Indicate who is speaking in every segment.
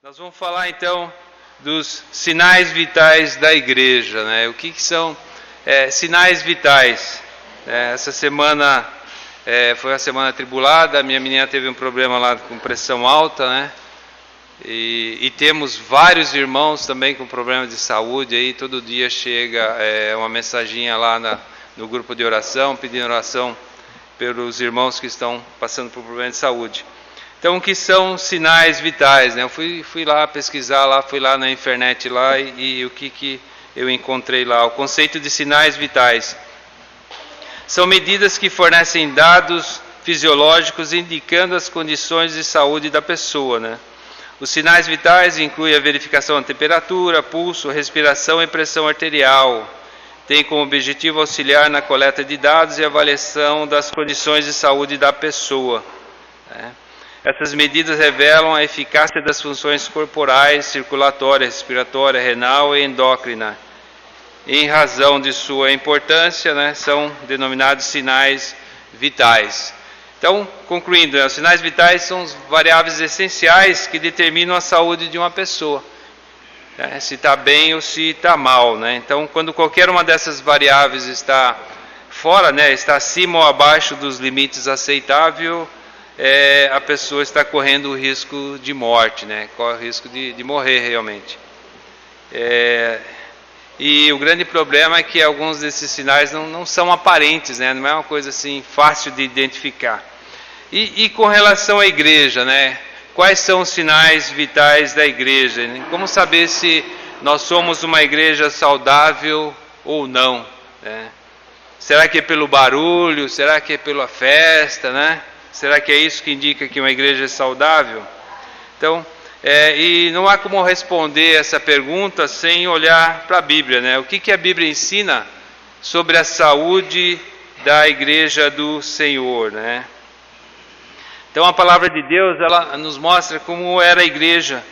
Speaker 1: Nós vamos falar então dos sinais vitais da igreja, né? O que são sinais vitais? Essa semana foi uma semana atribulada, a minha menina teve um problema lá com pressão alta, né? E temos vários irmãos também com problemas de saúde, aí todo dia chega uma mensaginha lá no grupo de oração, pedindo oração pelos irmãos que estão passando por problemas de saúde. Então, o que são sinais vitais, né? Eu fui lá pesquisar, fui lá na internet e o que eu encontrei lá? O conceito de sinais vitais são medidas que fornecem dados fisiológicos indicando as condições de saúde da pessoa, né? Os sinais vitais incluem a verificação da temperatura, pulso, respiração e pressão arterial. Tem como objetivo auxiliar na coleta de dados e avaliação das condições de saúde da pessoa, né? Essas medidas revelam a eficácia das funções corporais, circulatória, respiratória, renal e endócrina. Em razão de sua importância, né, são denominados sinais vitais. Então, concluindo, os sinais vitais são as variáveis essenciais que determinam a saúde de uma pessoa, né, se está bem ou se está mal, né? Então, quando qualquer uma dessas variáveis está fora, né, está acima ou abaixo dos limites aceitáveis, a pessoa está correndo o risco de morte, né? Corre o risco de morrer realmente. E o grande problema é que alguns desses sinais não são aparentes, né? Não é uma coisa assim fácil de identificar. E com relação à igreja, né? Quais são os sinais vitais da igreja? Como saber se nós somos uma igreja saudável ou não, né? Será que é pelo barulho? Será que é pela festa, né? Será que é isso que indica que uma igreja é saudável? Então, e não há como responder essa pergunta sem olhar para a Bíblia, né? O que a Bíblia ensina sobre a saúde da igreja do Senhor, né? Então, a palavra de Deus, ela nos mostra como era a igreja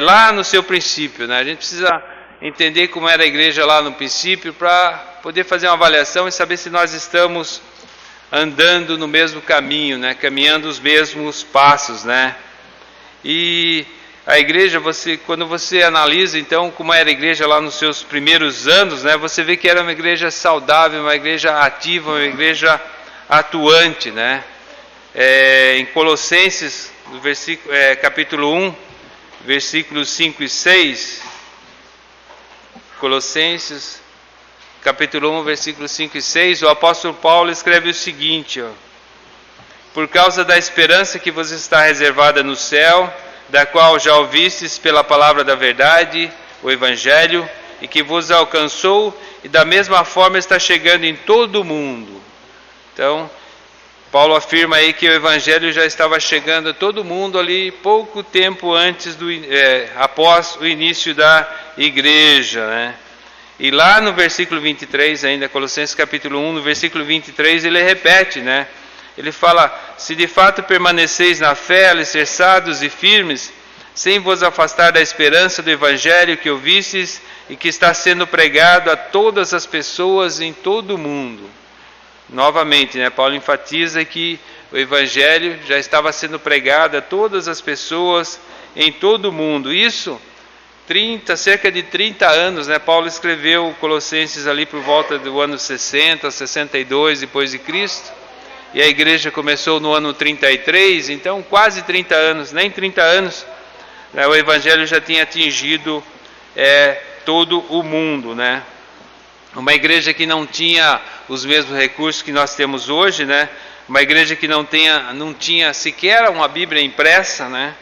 Speaker 1: lá no seu princípio, né? A gente precisa entender como era a igreja lá no princípio para poder fazer uma avaliação e saber se nós estamos andando no mesmo caminho, né? Caminhando os mesmos passos, né? E a igreja, quando você analisa então como era a igreja lá nos seus primeiros anos, né? Você vê que era uma igreja saudável, uma igreja ativa, uma igreja atuante, né? Em Colossenses, no capítulo 1, versículos 5 e 6, Colossenses capítulo 1, versículos 5 e 6, o apóstolo Paulo escreve o seguinte, por causa da esperança que vos está reservada no céu, da qual já ouvistes pela palavra da verdade, o evangelho, e que vos alcançou, e da mesma forma está chegando em todo o mundo. Então, Paulo afirma aí que o evangelho já estava chegando a todo mundo ali, pouco tempo antes após o início da igreja, né? E lá no versículo 23, ainda, Colossenses capítulo 1, no versículo 23, ele repete, né? Ele fala, se de fato permaneceis na fé, alicerçados e firmes, sem vos afastar da esperança do evangelho que ouvistes e que está sendo pregado a todas as pessoas em todo o mundo. Novamente, né? Paulo enfatiza que o evangelho já estava sendo pregado a todas as pessoas em todo o mundo. Isso cerca de 30 anos, né? Paulo escreveu Colossenses ali por volta do ano 60, 62 depois de Cristo, e a igreja começou no ano 33, então quase 30 anos, nem 30 anos, né? O evangelho já tinha atingido todo o mundo, né? Uma igreja que não tinha os mesmos recursos que nós temos hoje, né? Uma igreja que não tinha sequer uma Bíblia impressa, né?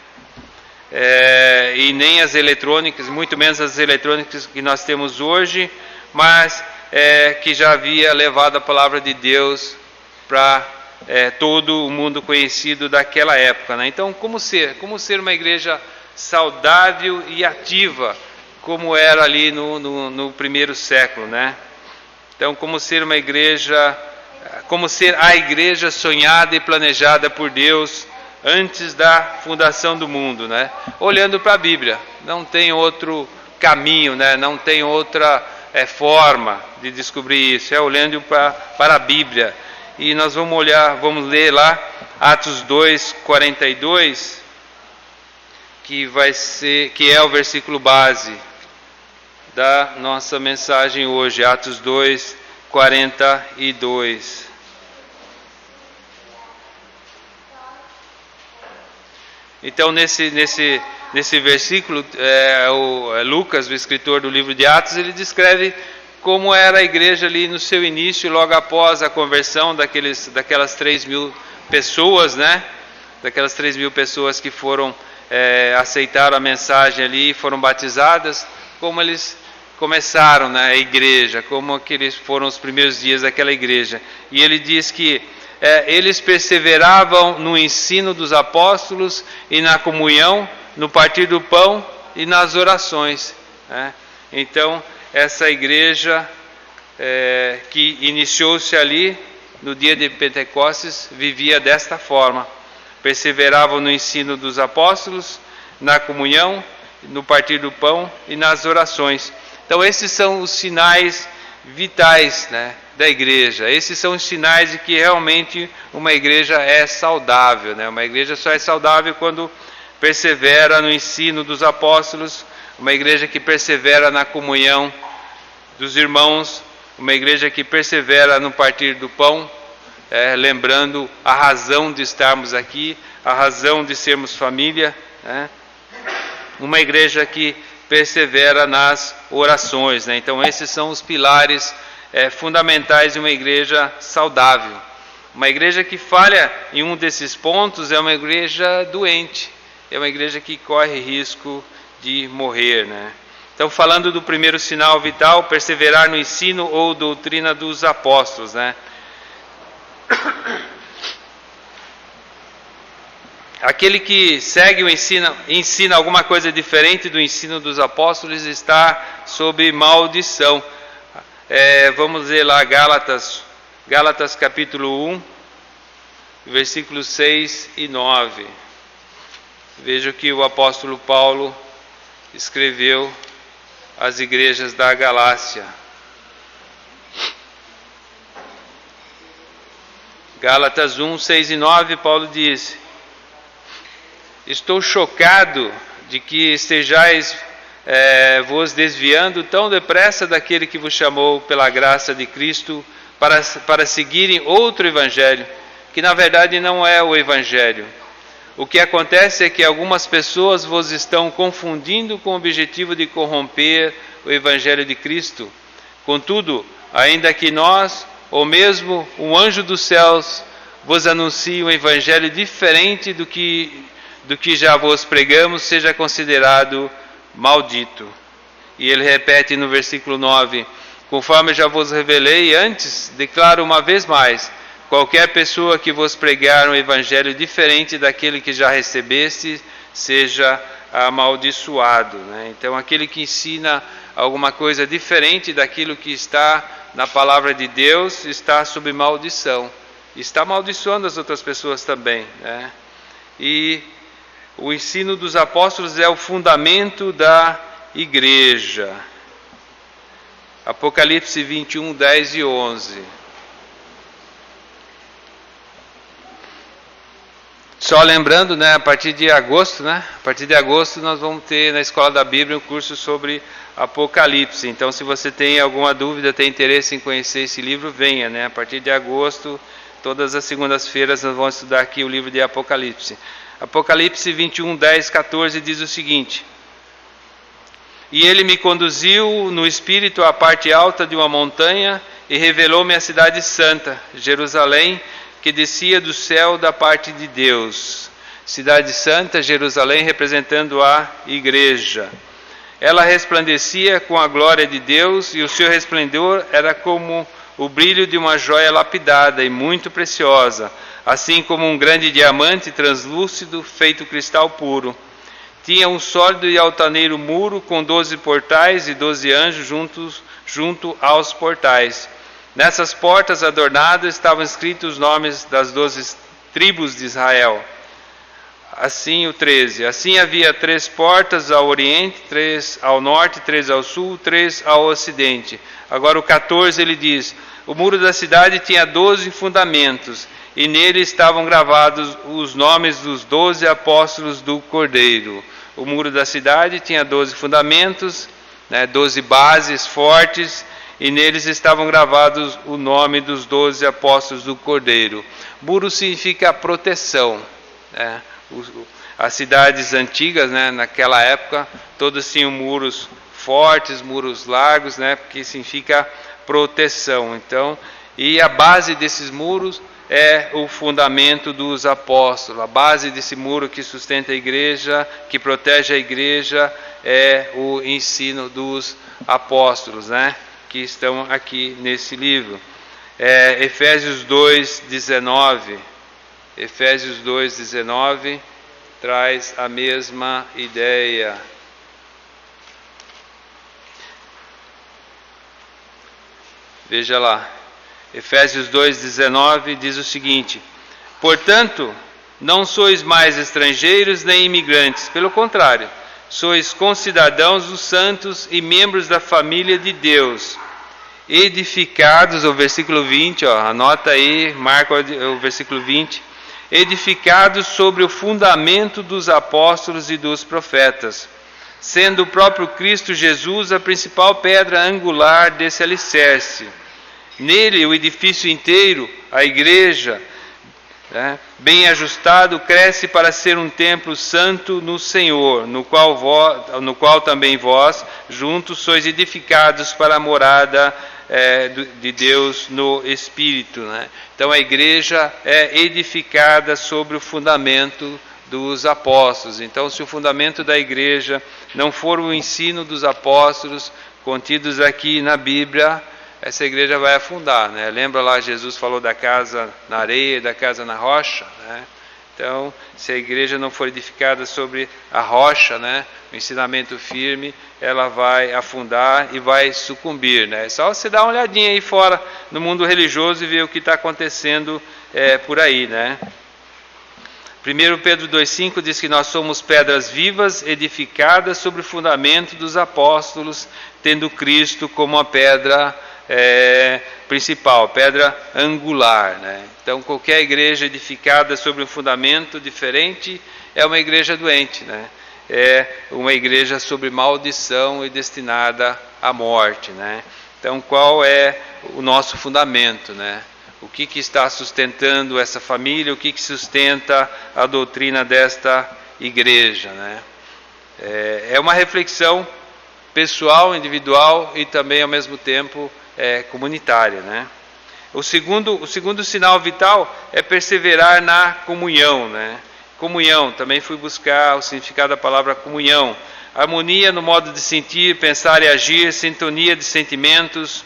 Speaker 1: E nem as eletrônicas, muito menos as eletrônicas que nós temos hoje, mas que já havia levado a palavra de Deus para todo o mundo conhecido daquela época, né? Então, como ser uma igreja saudável e ativa, como era ali no primeiro século, né? Então, como ser a igreja sonhada e planejada por Deus antes da fundação do mundo, né? Olhando para a Bíblia, não tem outro caminho, né? Não tem outra forma de descobrir isso, olhando para a Bíblia. E nós vamos ler lá Atos 2, 42, que é o versículo base da nossa mensagem hoje, Atos 2, 42. Então, nesse versículo, Lucas, o escritor do livro de Atos, ele descreve como era a igreja ali no seu início, logo após a conversão daquelas 3.000 pessoas, né? Daquelas 3.000 pessoas que aceitaram a mensagem ali, foram batizadas, como eles começaram, né, a igreja, como que eles foram os primeiros dias daquela igreja. E ele diz que eles perseveravam no ensino dos apóstolos e na comunhão, no partir do pão e nas orações, né? Então, essa igreja que iniciou-se ali no dia de Pentecostes vivia desta forma: perseveravam no ensino dos apóstolos, na comunhão, no partir do pão e nas orações. Então, esses são os sinais vitais, né, da igreja. Esses são os sinais de que realmente uma igreja é saudável, né? Uma igreja só é saudável quando persevera no ensino dos apóstolos, uma igreja que persevera na comunhão dos irmãos, uma igreja que persevera no partir do pão, lembrando a razão de estarmos aqui, a razão de sermos família, né? Uma igreja que persevera nas orações, né? Então, esses são os pilares fundamentais de uma igreja saudável. Uma igreja que falha em um desses pontos é uma igreja doente, é uma igreja que corre risco de morrer, né? Então, falando do primeiro sinal vital, perseverar no ensino ou doutrina dos apóstolos, né? Aquele que segue o ensina alguma coisa diferente do ensino dos apóstolos está sob maldição. Vamos ler lá Gálatas capítulo 1, versículos 6 e 9. Veja o que o apóstolo Paulo escreveu às igrejas da Galácia. Gálatas 1, 6 e 9, Paulo diz: estou chocado de que estejais vos desviando tão depressa daquele que vos chamou pela graça de Cristo para seguirem outro evangelho, que na verdade não é o evangelho. O que acontece é que algumas pessoas vos estão confundindo com o objetivo de corromper o evangelho de Cristo. Contudo, ainda que nós, ou mesmo um anjo dos céus, vos anuncie um evangelho diferente do que já vos pregamos, seja considerado maldito. E ele repete no versículo 9: conforme já vos revelei antes, declaro uma vez mais: qualquer pessoa que vos pregar um evangelho diferente daquele que já recebeste, seja amaldiçoado, né? Então, aquele que ensina alguma coisa diferente daquilo que está na palavra de Deus, está sob maldição. Está amaldiçoando as outras pessoas também, né? E o ensino dos apóstolos é o fundamento da igreja. Apocalipse 21, 10 e 11. Só lembrando, né, a partir de agosto, nós vamos ter na Escola da Bíblia um curso sobre Apocalipse. Então, se você tem alguma dúvida, tem interesse em conhecer esse livro, venha, né? A partir de agosto, todas as segundas-feiras, nós vamos estudar aqui o livro de Apocalipse. Apocalipse 21, 10, 14 diz o seguinte: e ele me conduziu no Espírito à parte alta de uma montanha e revelou-me a cidade santa, Jerusalém, que descia do céu da parte de Deus. Cidade santa, Jerusalém, representando a igreja. Ela resplandecia com a glória de Deus, e o seu resplendor era como o brilho de uma joia lapidada e muito preciosa, assim como um grande diamante translúcido feito cristal puro. Tinha um sólido e altaneiro muro com 12 portais e 12 anjos junto aos portais. Nessas portas adornadas estavam escritos os nomes das 12 tribos de Israel. Assim o 13. Assim havia 3 portas ao oriente, 3 ao norte, 3 ao sul, 3 ao ocidente. Agora o 14 ele diz: o muro da cidade tinha 12 fundamentos, e nele estavam gravados os nomes dos 12 apóstolos do Cordeiro. o muro da cidade tinha 12 fundamentos, 12 bases fortes, e neles estavam gravados o nome dos 12 apóstolos do Cordeiro. Muro significa proteção. As cidades antigas, naquela época, todas tinham muros fortes, muros largos, porque significa proteção. Então, e a base desses muros é o fundamento dos apóstolos. A base desse muro que sustenta a igreja, que protege a igreja, é o ensino dos apóstolos, que estão aqui nesse livro. Efésios 2:19. Efésios 2:19 traz a mesma ideia. Veja lá. Efésios 2:19 diz o seguinte: portanto, não sois mais estrangeiros nem imigrantes, pelo contrário, sois concidadãos dos santos e membros da família de Deus, edificados, o versículo 20, anota aí, marca o versículo 20, edificados sobre o fundamento dos apóstolos e dos profetas, sendo o próprio Cristo Jesus a principal pedra angular desse alicerce. Nele o edifício inteiro, a igreja, bem ajustado, cresce para ser um templo santo no Senhor, no qual também vós, juntos, sois edificados para a morada de Deus no Espírito. Então a igreja é edificada sobre o fundamento dos apóstolos. Então, se o fundamento da igreja não for o ensino dos apóstolos contidos aqui na Bíblia, essa igreja vai afundar. Lembra lá, Jesus falou da casa na areia e da casa na rocha? Então, se a igreja não for edificada sobre a rocha, o ensinamento firme, ela vai afundar e vai sucumbir. É só você dar uma olhadinha aí fora no mundo religioso e ver o que está acontecendo por aí. 1 Pedro 2,5 diz que nós somos pedras vivas, edificadas sobre o fundamento dos apóstolos, tendo Cristo como a pedra principal, pedra angular. Então, qualquer igreja edificada sobre um fundamento diferente é uma igreja doente, é uma igreja sobre maldição e destinada à morte. Então, qual é o nosso fundamento? O que está sustentando essa família? O que sustenta a doutrina desta igreja? É uma reflexão pessoal, individual e também, ao mesmo tempo, comunitária. O segundo sinal vital é perseverar na comunhão. Comunhão, também fui buscar o significado da palavra comunhão. Harmonia no modo de sentir, pensar e agir, sintonia de sentimentos,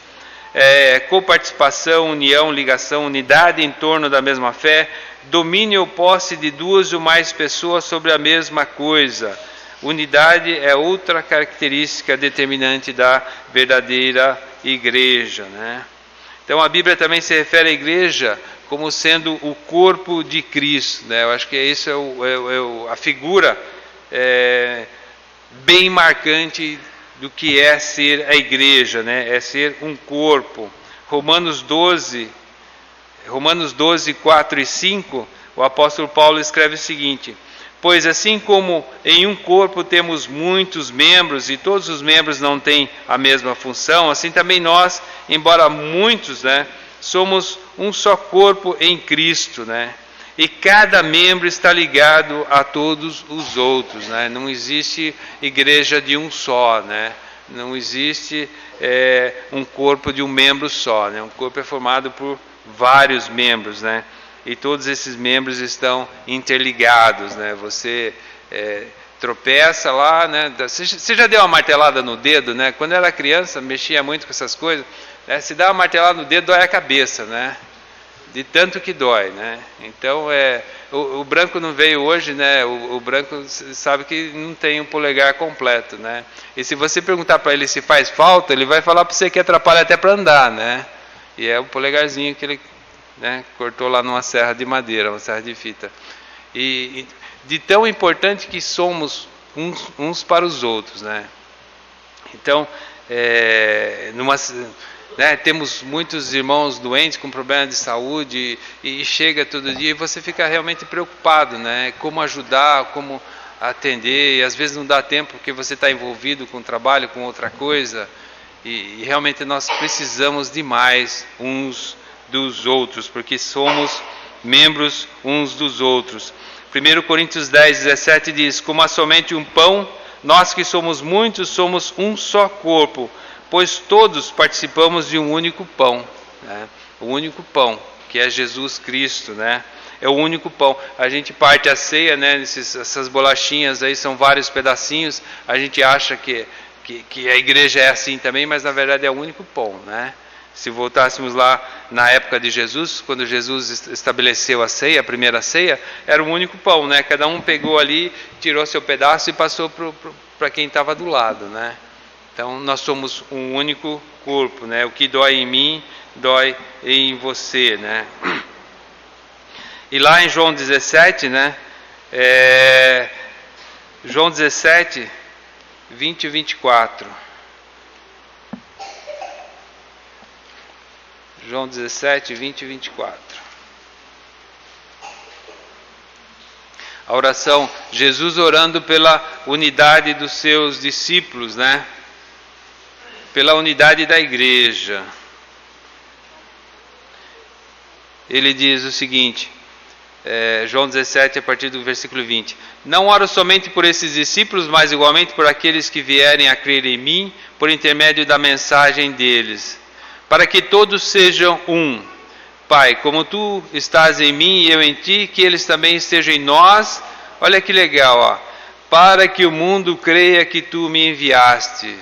Speaker 1: coparticipação, união, ligação, unidade em torno da mesma fé, domínio ou posse de duas ou mais pessoas sobre a mesma coisa. Unidade é outra característica determinante da verdadeira igreja. Então a Bíblia também se refere à igreja como sendo o corpo de Cristo. Eu acho que isso é a figura bem marcante do que é ser a igreja, é ser um corpo. Romanos 12, 4 e 5, o apóstolo Paulo escreve o seguinte: pois assim como em um corpo temos muitos membros e todos os membros não têm a mesma função, assim também nós, embora muitos, somos um só corpo em Cristo, e cada membro está ligado a todos os outros. Não existe igreja de um só, não existe um corpo de um membro só. Um corpo é formado por vários membros, e todos esses membros estão interligados. Você tropeça lá, Você já deu uma martelada no dedo, Quando eu era criança, mexia muito com essas coisas, Se dá uma martelada no dedo, dói a cabeça, De tanto que dói, Então, o branco não veio hoje, O branco sabe que não tem um polegar completo, E se você perguntar para ele se faz falta, ele vai falar para você que atrapalha até para andar, E é o polegarzinho que ele cortou lá numa serra de madeira, uma serra de fita. E de tão importante que somos uns para os outros, Então, temos muitos irmãos doentes com problemas de saúde e chega todo dia e você fica realmente preocupado, como ajudar, como atender, e às vezes não dá tempo porque você está envolvido com o trabalho, com outra coisa, e realmente nós precisamos demais uns dos outros, porque somos membros uns dos outros. 1 Coríntios 10, 17 diz: como há somente um pão, nós que somos muitos somos um só corpo, pois todos participamos de um único pão, né? O único pão, que é Jesus Cristo, né? É o único pão. A gente parte a ceia, né? Essas bolachinhas aí são vários pedacinhos. A gente acha que a igreja é assim também, mas na verdade é o único pão, né? Se voltássemos lá na época de Jesus, quando Jesus estabeleceu a ceia, a primeira ceia, era o único pão, né? Cada um pegou ali, tirou seu pedaço e passou para quem estava do lado, né? Então nós somos um único corpo, né? O que dói em mim, dói em você, né? E lá em João 17, né? João 17, 20 e 24. João 17, 20 e 24. A oração, Jesus orando pela unidade dos seus discípulos, né? Pela unidade da igreja. Ele diz o seguinte, João 17, a partir do versículo 20. Não oro somente por esses discípulos, mas igualmente por aqueles que vierem a crer em mim, por intermédio da mensagem deles, para que todos sejam um. Pai, como tu estás em mim e eu em ti, que eles também estejam em nós. Olha que legal, ó. Para que o mundo creia que tu me enviaste.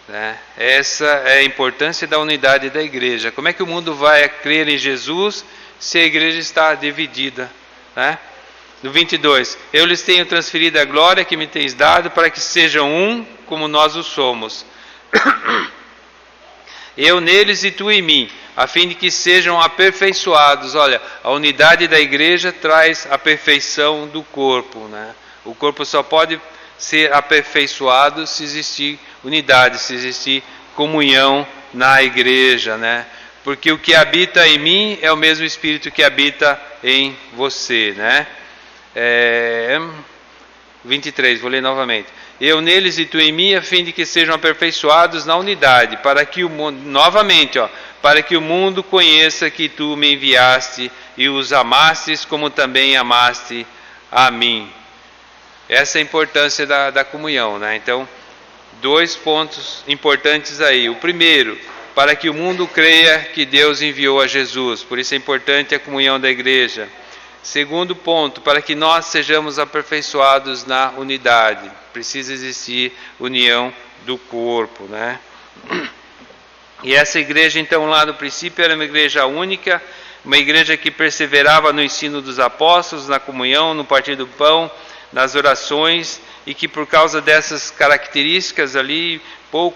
Speaker 1: Né? Essa é a importância da unidade da igreja. Como é que o mundo vai crer em Jesus se a igreja está dividida? Né? No 22, eu lhes tenho transferido a glória que me tens dado, para que sejam um como nós o somos. Eu neles e tu em mim, a fim de que sejam aperfeiçoados. Olha, a unidade da igreja traz a perfeição do corpo, né? O corpo só pode ser aperfeiçoado se existir unidade, se existir comunhão na igreja, né? Porque o que habita em mim é o mesmo Espírito que habita em você, né? 23, vou ler novamente. Eu neles e tu em mim, a fim de que sejam aperfeiçoados na unidade, para que o mundo, novamente, para que o mundo conheça que tu me enviaste e os amastes como também amaste a mim. Essa é a importância da comunhão, né? Então, 2 pontos importantes aí. O primeiro, para que o mundo creia que Deus enviou a Jesus, por isso é importante a comunhão da igreja. Segundo ponto, para que nós sejamos aperfeiçoados na unidade, precisa existir união do corpo, né? E essa igreja, então, lá no princípio era uma igreja única, uma igreja que perseverava no ensino dos apóstolos, na comunhão, no partir do pão, nas orações, e que por causa dessas características ali,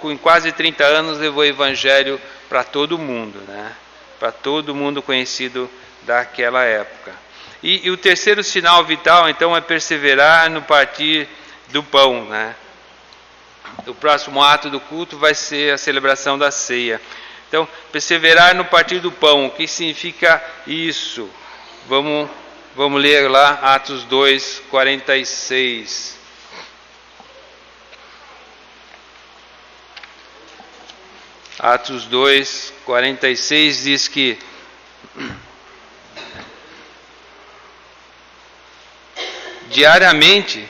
Speaker 1: em quase 30 anos, levou o evangelho para todo mundo, né? Para todo mundo conhecido daquela época. E o terceiro sinal vital, então, é perseverar no partir do pão, né? O próximo ato do culto vai ser a celebração da ceia. Então, perseverar no partir do pão, o que significa isso? Vamos ler lá Atos 2, 46. Atos 2, 46 diz que diariamente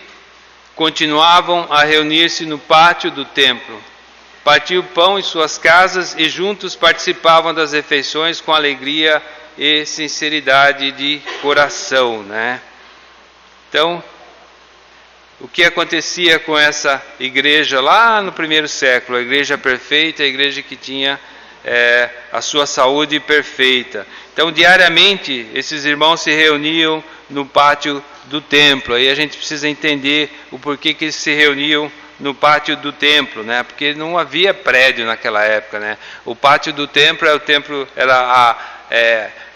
Speaker 1: continuavam a reunir-se no pátio do templo, partiam pão em suas casas e juntos participavam das refeições com alegria e sinceridade de coração, né? Então, o que acontecia com essa igreja lá no primeiro século? A igreja perfeita, a igreja que tinha a sua saúde perfeita. Então, diariamente, esses irmãos se reuniam no pátio do templo. Aí a gente precisa entender o porquê que eles se reuniam no pátio do templo, né? Porque não havia prédio naquela época, né? O pátio do templo era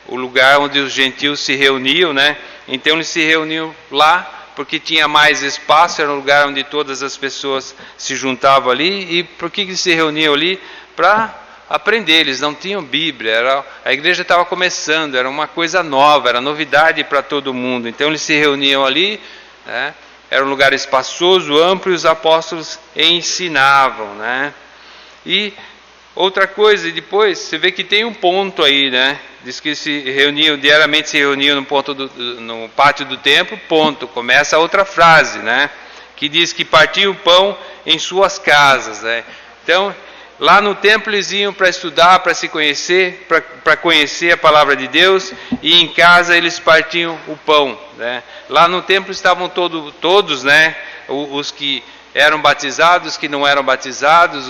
Speaker 1: o lugar onde os gentios se reuniam, né? Então eles se reuniam lá porque tinha mais espaço, era um lugar onde todas as pessoas se juntavam ali. E por que eles se reuniam ali? Para aprender. Eles não tinham Bíblia, a igreja estava começando, era uma coisa nova, era novidade para todo mundo. Então eles se reuniam ali, né? era um lugar espaçoso, amplo, e os apóstolos ensinavam, né? E outra coisa, depois você vê que tem um ponto aí, né? Diz que diariamente se reuniam no pátio do templo, ponto. Começa a outra frase, né? Que diz que partiam o pão em suas casas, né? Então, lá no templo eles iam para estudar, para se conhecer, para conhecer a palavra de Deus, e em casa eles partiam o pão, né? Lá no templo estavam todos, né? Os que eram batizados, que não eram batizados,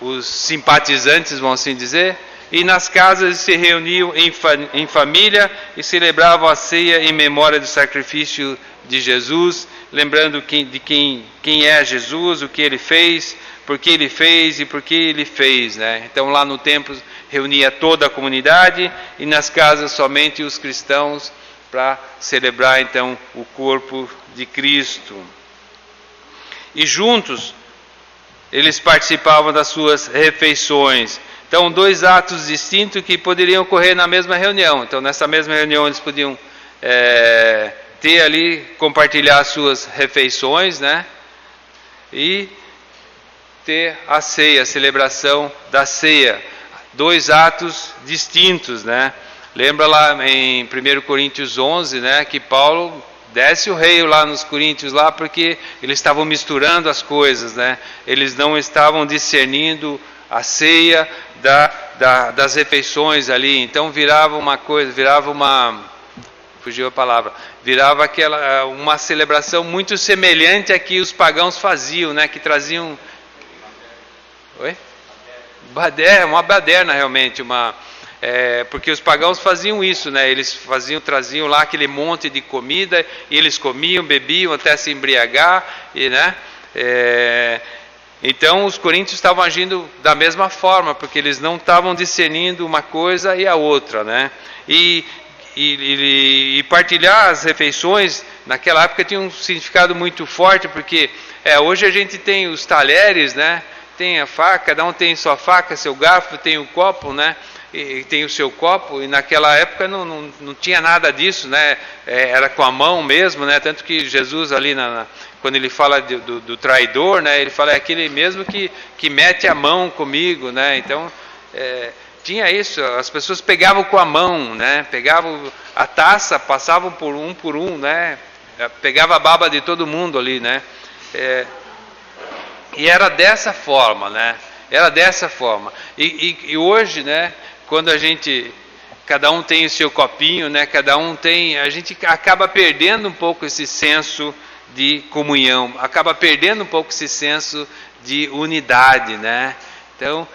Speaker 1: os simpatizantes, vamos assim dizer, e nas casas se reuniam em família e celebravam a ceia em memória do sacrifício de Jesus, lembrando quem é Jesus, o que ele fez, por que ele fez e por que ele fez, né? Então lá no templo reunia toda a comunidade e nas casas somente os cristãos para celebrar então o corpo de Cristo. E juntos eles participavam das suas refeições. Então, 2 atos distintos que poderiam ocorrer na mesma reunião. Então, nessa mesma reunião eles podiam ter ali, compartilhar as suas refeições, né? E ter a ceia, a celebração da ceia. 2 atos distintos, né? Lembra lá em 1 Coríntios 11, né? Que Paulo desce o rei lá nos Coríntios, lá, porque eles estavam misturando as coisas, né? Eles não estavam discernindo a ceia das refeições ali. Então virava uma coisa, fugiu a palavra, virava uma celebração muito semelhante a que os pagãos faziam, né? Que traziam... Oi? Uma baderna realmente, porque os pagãos faziam isso, né? Eles traziam lá aquele monte de comida e eles comiam, bebiam até se embriagar, né? Então os coríntios estavam agindo da mesma forma, porque eles não estavam discernindo uma coisa e a outra, né? E partilhar as refeições naquela época tinha um significado muito forte, porque hoje a gente tem os talheres, né? Tem a faca, cada um tem sua faca, seu garfo, tem o copo, né? E tem o seu copo, e naquela época não tinha nada disso, né? Era com a mão mesmo, né? Tanto que Jesus ali, quando ele fala do traidor, né? Ele fala, é aquele mesmo que mete a mão comigo, né? Então, tinha isso, as pessoas pegavam com a mão, né? Pegavam a taça, passavam por um, né? Pegava a baba de todo mundo ali, né? E era dessa forma, né? Era dessa forma. E hoje, né? Quando cada um tem o seu copinho, né? A gente acaba perdendo um pouco esse senso de comunhão, acaba perdendo um pouco esse senso de unidade, né? Então,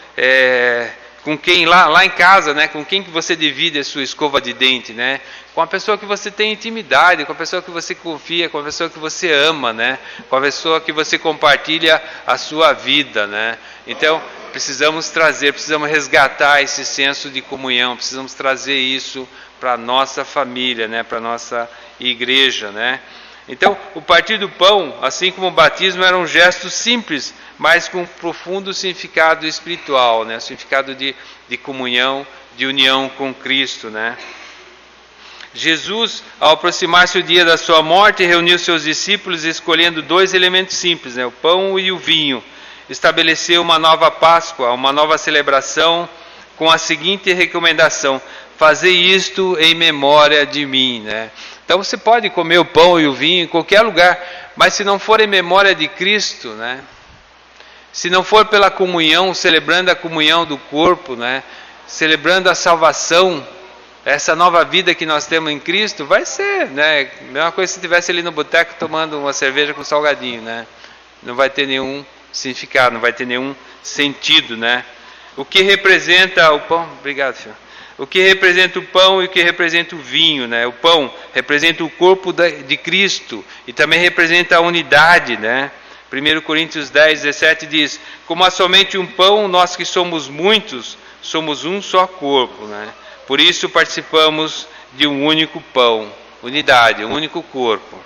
Speaker 1: com quem lá em casa, né? Com quem que você divide a sua escova de dente, né? Com a pessoa que você tem intimidade, com a pessoa que você confia, com a pessoa que você ama, né? Com a pessoa que você compartilha a sua vida, né? Então, precisamos resgatar esse senso de comunhão, precisamos trazer isso para a nossa família, né? Para a nossa igreja, né? Então, o partir do pão, assim como o batismo, era um gesto simples, mas com profundo significado espiritual, né? Significado de comunhão, de união com Cristo, né? Jesus, ao aproximar-se o dia da sua morte, reuniu seus discípulos escolhendo 2 elementos simples, né? O pão e o vinho. Estabeleceu uma nova Páscoa, uma nova celebração, com a seguinte recomendação: fazei isto em memória de mim, né? Então você pode comer o pão e o vinho em qualquer lugar, mas se não for em memória de Cristo, né? Se não for pela comunhão, celebrando a comunhão do corpo, né? Celebrando a salvação, essa nova vida que nós temos em Cristo, vai ser, né? Mesma coisa se estivesse ali no boteco tomando uma cerveja com salgadinho, né? Não vai ter nenhum significado, não vai ter nenhum sentido, né? O que representa o pão? Obrigado, senhor. O que representa o pão e o que representa o vinho, né? O pão representa o corpo de Cristo e também representa a unidade, né? 1 Coríntios 10, 17 diz: como há somente um pão, nós que somos muitos, somos um só corpo, né? Por isso participamos de um único pão, unidade, um único corpo.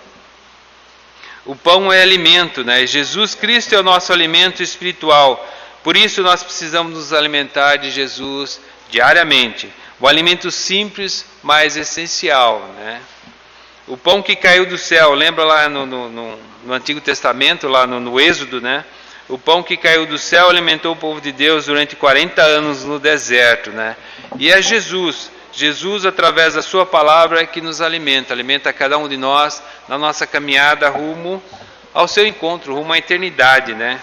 Speaker 1: O pão é alimento, né? Jesus Cristo é o nosso alimento espiritual. Por isso nós precisamos nos alimentar de Jesus diariamente. O alimento simples, mas essencial, né? O pão que caiu do céu, lembra lá no Antigo Testamento, lá no Êxodo, né? O pão que caiu do céu alimentou o povo de Deus durante 40 anos no deserto, né? E é Jesus, através da sua palavra, é que nos alimenta cada um de nós na nossa caminhada rumo ao seu encontro, rumo à eternidade, né?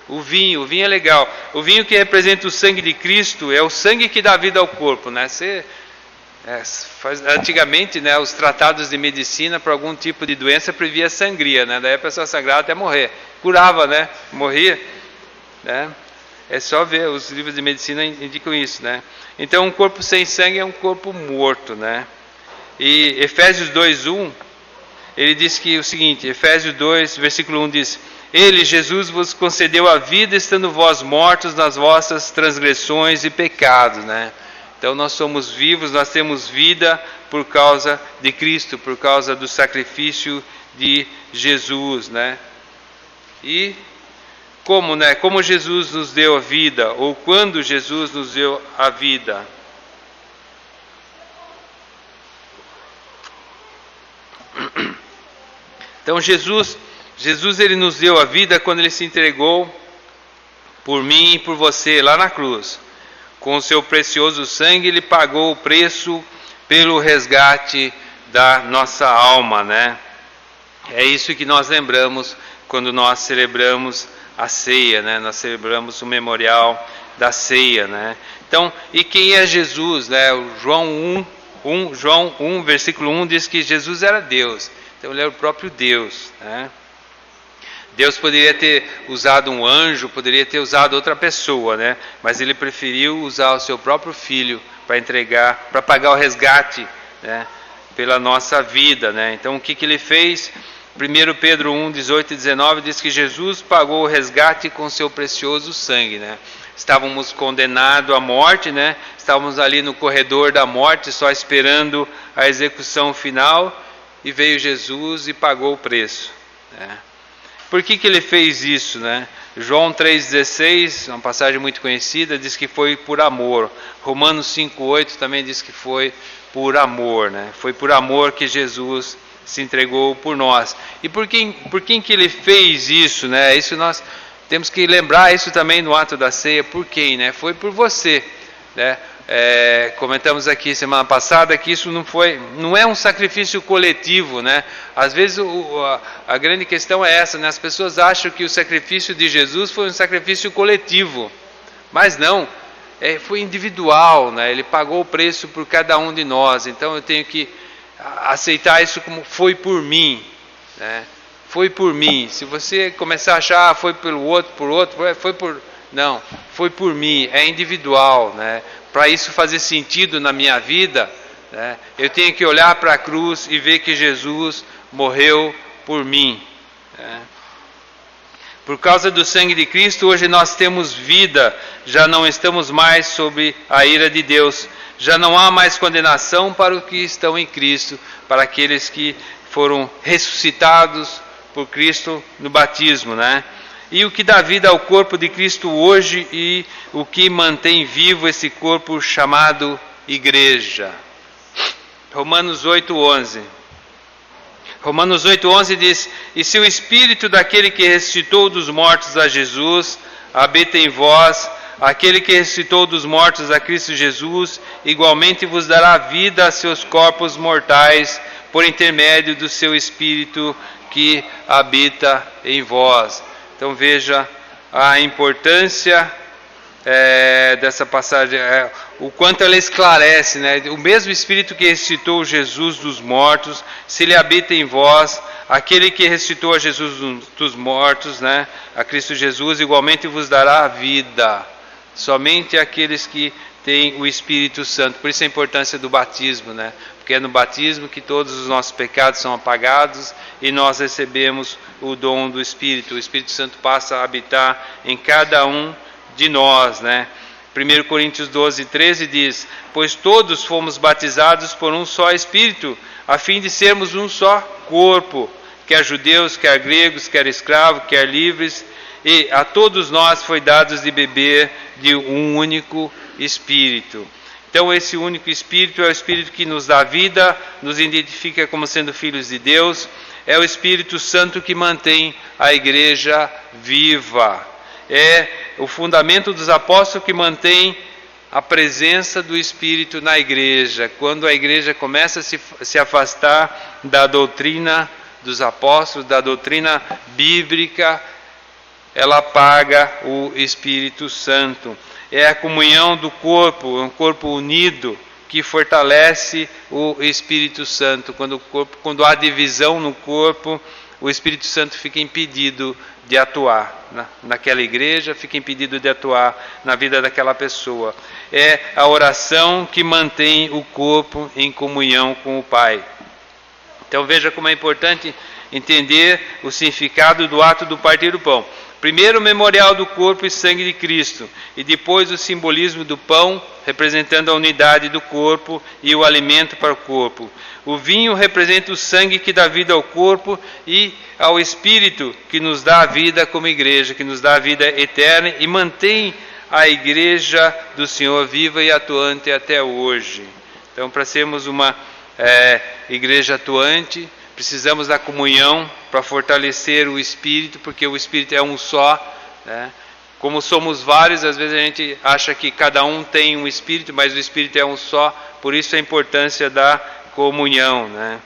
Speaker 1: O vinho é legal. O vinho que representa o sangue de Cristo é o sangue que dá vida ao corpo, né? Antigamente, né, os tratados de medicina para algum tipo de doença previa sangria, né? Daí a pessoa sangrava até morrer. Curava, né? Morria, né? É só ver, os livros de medicina indicam isso, né? Então, um corpo sem sangue é um corpo morto, né? E Efésios 2:1, ele diz que o seguinte, Efésios 2, versículo 1 diz: Ele, Jesus, vos concedeu a vida, estando vós mortos nas vossas transgressões e pecados, né? Então nós somos vivos, nós temos vida por causa de Cristo, por causa do sacrifício de Jesus, né? E como, né? Como Jesus nos deu a vida, ou quando Jesus nos deu a vida? Então Jesus ele nos deu a vida quando ele se entregou por mim e por você lá na cruz. Com o seu precioso sangue, ele pagou o preço pelo resgate da nossa alma, né? É isso que nós lembramos quando nós celebramos a ceia, né? Nós celebramos o memorial da ceia, né? Então, e quem é Jesus, né? O João 1, versículo 1 diz que Jesus era Deus. Então, ele era o próprio Deus, né? Deus poderia ter usado um anjo, poderia ter usado outra pessoa, né? Mas ele preferiu usar o seu próprio filho para entregar, para pagar o resgate, né? Pela nossa vida, né? Então o que ele fez? 1 Pedro 1, 18 e 19 diz que Jesus pagou o resgate com seu precioso sangue, né? Estávamos condenados à morte, né? Estávamos ali no corredor da morte, só esperando a execução final, e veio Jesus e pagou o preço, né? Por que ele fez isso, né? João 3,16, uma passagem muito conhecida, diz que foi por amor. Romanos 5,8 também diz que foi por amor, né? Foi por amor que Jesus se entregou por nós. E por quem que ele fez isso, né? Isso nós temos que lembrar isso também no ato da ceia. Por quem, né? Foi por você, né? Comentamos aqui semana passada que isso não é um sacrifício coletivo, né? Às vezes a grande questão é essa, né? As pessoas acham que o sacrifício de Jesus foi um sacrifício coletivo, mas não, foi individual, né? Ele pagou o preço por cada um de nós, então eu tenho que aceitar isso como foi por mim, né? Foi por mim. Se você começar a achar foi pelo outro, não, foi por mim, é individual, né? Para isso fazer sentido na minha vida, né, eu tenho que olhar para a cruz e ver que Jesus morreu por mim, né? Por causa do sangue de Cristo, hoje nós temos vida, já não estamos mais sob a ira de Deus, já não há mais condenação para os que estão em Cristo, para aqueles que foram ressuscitados por Cristo no batismo, né? E o que dá vida ao corpo de Cristo hoje e o que mantém vivo esse corpo chamado igreja. Romanos 8:11. Romanos 8:11 diz: E se o Espírito daquele que ressuscitou dos mortos a Jesus habita em vós, aquele que ressuscitou dos mortos a Cristo Jesus, igualmente vos dará vida a seus corpos mortais, por intermédio do seu Espírito que habita em vós. Então veja a importância dessa passagem, o quanto ela esclarece, né? O mesmo Espírito que ressuscitou Jesus dos mortos, se ele habita em vós, aquele que ressuscitou a Jesus dos mortos, né? A Cristo Jesus, igualmente vos dará a vida. Somente aqueles que têm o Espírito Santo. Por isso a importância do batismo, né? Porque é no batismo que todos os nossos pecados são apagados e nós recebemos o dom do Espírito. O Espírito Santo passa a habitar em cada um de nós, né? 1 Coríntios 12:13 diz: Pois todos fomos batizados por um só Espírito, a fim de sermos um só corpo, quer judeus, quer gregos, quer escravos, quer livres, e a todos nós foi dados de beber de um único Espírito. Então esse único Espírito é o Espírito que nos dá vida, nos identifica como sendo filhos de Deus, é o Espírito Santo que mantém a igreja viva, é o fundamento dos apóstolos que mantém a presença do Espírito na igreja. Quando a igreja começa a se afastar da doutrina dos apóstolos, da doutrina bíblica, ela apaga o Espírito Santo. É a comunhão do corpo, um corpo unido, que fortalece o Espírito Santo. Quando há divisão no corpo, o Espírito Santo fica impedido de atuar naquela igreja, fica impedido de atuar na vida daquela pessoa. É a oração que mantém o corpo em comunhão com o Pai. Então veja como é importante entender o significado do ato do partir do pão. Primeiro o memorial do corpo e sangue de Cristo, e depois o simbolismo do pão, representando a unidade do corpo e o alimento para o corpo. O vinho representa o sangue que dá vida ao corpo e ao Espírito que nos dá a vida como igreja, que nos dá a vida eterna e mantém a igreja do Senhor viva e atuante até hoje. Então, para sermos uma igreja atuante, precisamos da comunhão para fortalecer o Espírito, porque o Espírito é um só, né? Como somos vários, às vezes a gente acha que cada um tem um Espírito, mas o Espírito é um só, por isso a importância da comunhão, né?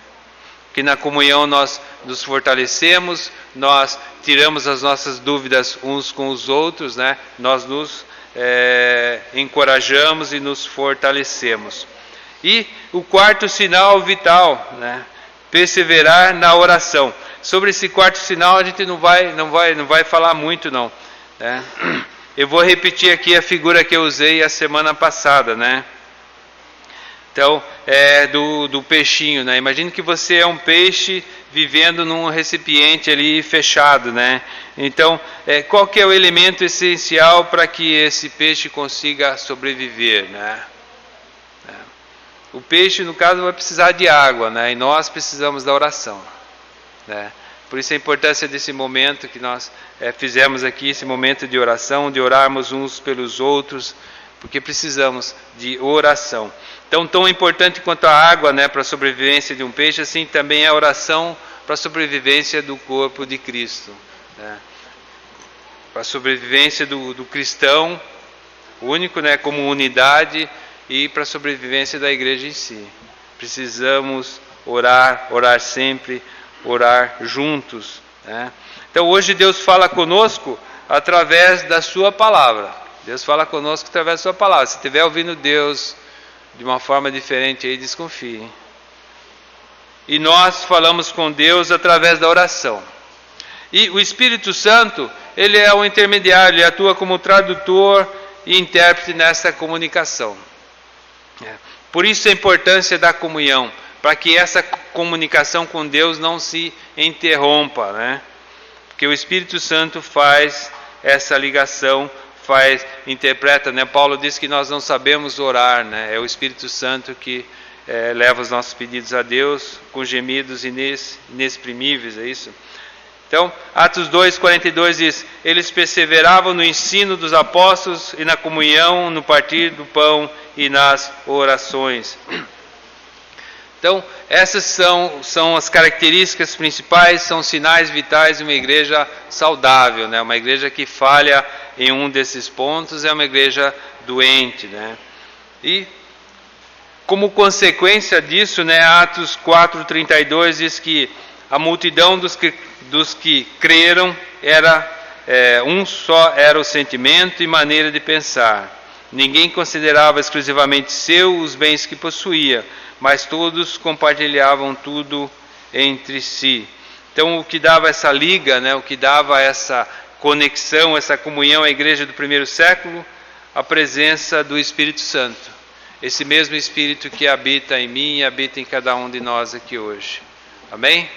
Speaker 1: Que na comunhão nós nos fortalecemos, nós tiramos as nossas dúvidas uns com os outros, né? Nós nos encorajamos e nos fortalecemos. E o quarto sinal vital, né? Perseverar na oração. Sobre esse quarto sinal a gente não vai falar muito não, né? Eu vou repetir aqui a figura que eu usei a semana passada, né? Então, do peixinho, né? Imagine que você é um peixe vivendo num recipiente ali fechado, né? Então, qual que é o elemento essencial para que esse peixe consiga sobreviver, né? O peixe, no caso, vai precisar de água, né? E nós precisamos da oração, né? Por isso a importância desse momento que nós fizemos aqui, esse momento de oração, de orarmos uns pelos outros, porque precisamos de oração. Então, tão importante quanto a água, né, para a sobrevivência de um peixe, assim também é a oração para a sobrevivência do corpo de Cristo, né? Para a sobrevivência do cristão único, né, como unidade, e para a sobrevivência da igreja em si. Precisamos orar sempre, orar juntos, né? Então hoje Deus fala conosco através da sua palavra. Deus fala conosco através da sua palavra. Se estiver ouvindo Deus de uma forma diferente aí, desconfie. E nós falamos com Deus através da oração. E o Espírito Santo, ele é o intermediário, ele atua como tradutor e intérprete nessa comunicação. Por isso a importância da comunhão, para que essa comunicação com Deus não se interrompa, né? Porque o Espírito Santo faz essa ligação, interpreta, né? Paulo diz que nós não sabemos orar, né? É o Espírito Santo que leva os nossos pedidos a Deus com gemidos inexprimíveis, é isso? Então, Atos 2:42 diz: eles perseveravam no ensino dos apóstolos e na comunhão, no partir do pão e nas orações. Então, essas são as características principais, são sinais vitais de uma igreja saudável, né? Uma igreja que falha em um desses pontos é uma igreja doente, né? E como consequência disso, né, Atos 4:32 diz que a multidão dos que creram um só era o sentimento e maneira de pensar. Ninguém considerava exclusivamente seu os bens que possuía, mas todos compartilhavam tudo entre si. Então, o que dava essa liga, né, o que dava essa conexão, essa comunhão à igreja do primeiro século, a presença do Espírito Santo. Esse mesmo Espírito que habita em mim e habita em cada um de nós aqui hoje. Amém?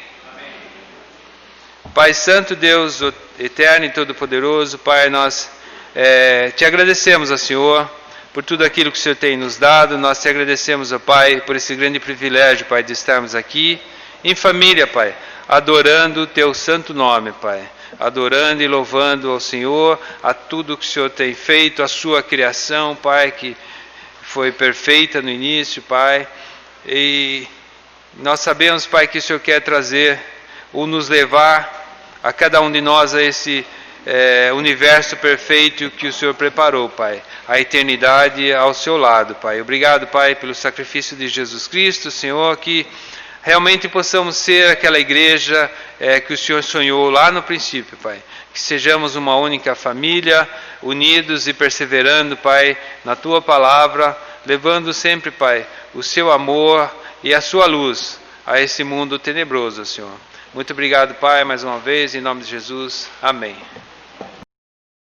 Speaker 1: Pai Santo, Deus eterno e todo-poderoso, Pai, nós te agradecemos, ó Senhor, por tudo aquilo que o Senhor tem nos dado. Nós te agradecemos, ó Pai, por esse grande privilégio, Pai, de estarmos aqui em família, Pai, adorando o teu santo nome, Pai, adorando e louvando ao Senhor, a tudo que o Senhor tem feito, a sua criação, Pai, que foi perfeita no início, Pai. E nós sabemos, Pai, que o Senhor quer trazer ou nos levar a cada um de nós a esse universo perfeito que o Senhor preparou, Pai. A eternidade ao seu lado, Pai. Obrigado, Pai, pelo sacrifício de Jesus Cristo, Senhor, que realmente possamos ser aquela igreja que o Senhor sonhou lá no princípio, Pai. Que sejamos uma única família, unidos e perseverando, Pai, na Tua palavra, levando sempre, Pai, o Seu amor e a Sua luz a esse mundo tenebroso, Senhor. Muito obrigado, Pai, mais uma vez, em nome de Jesus. Amém.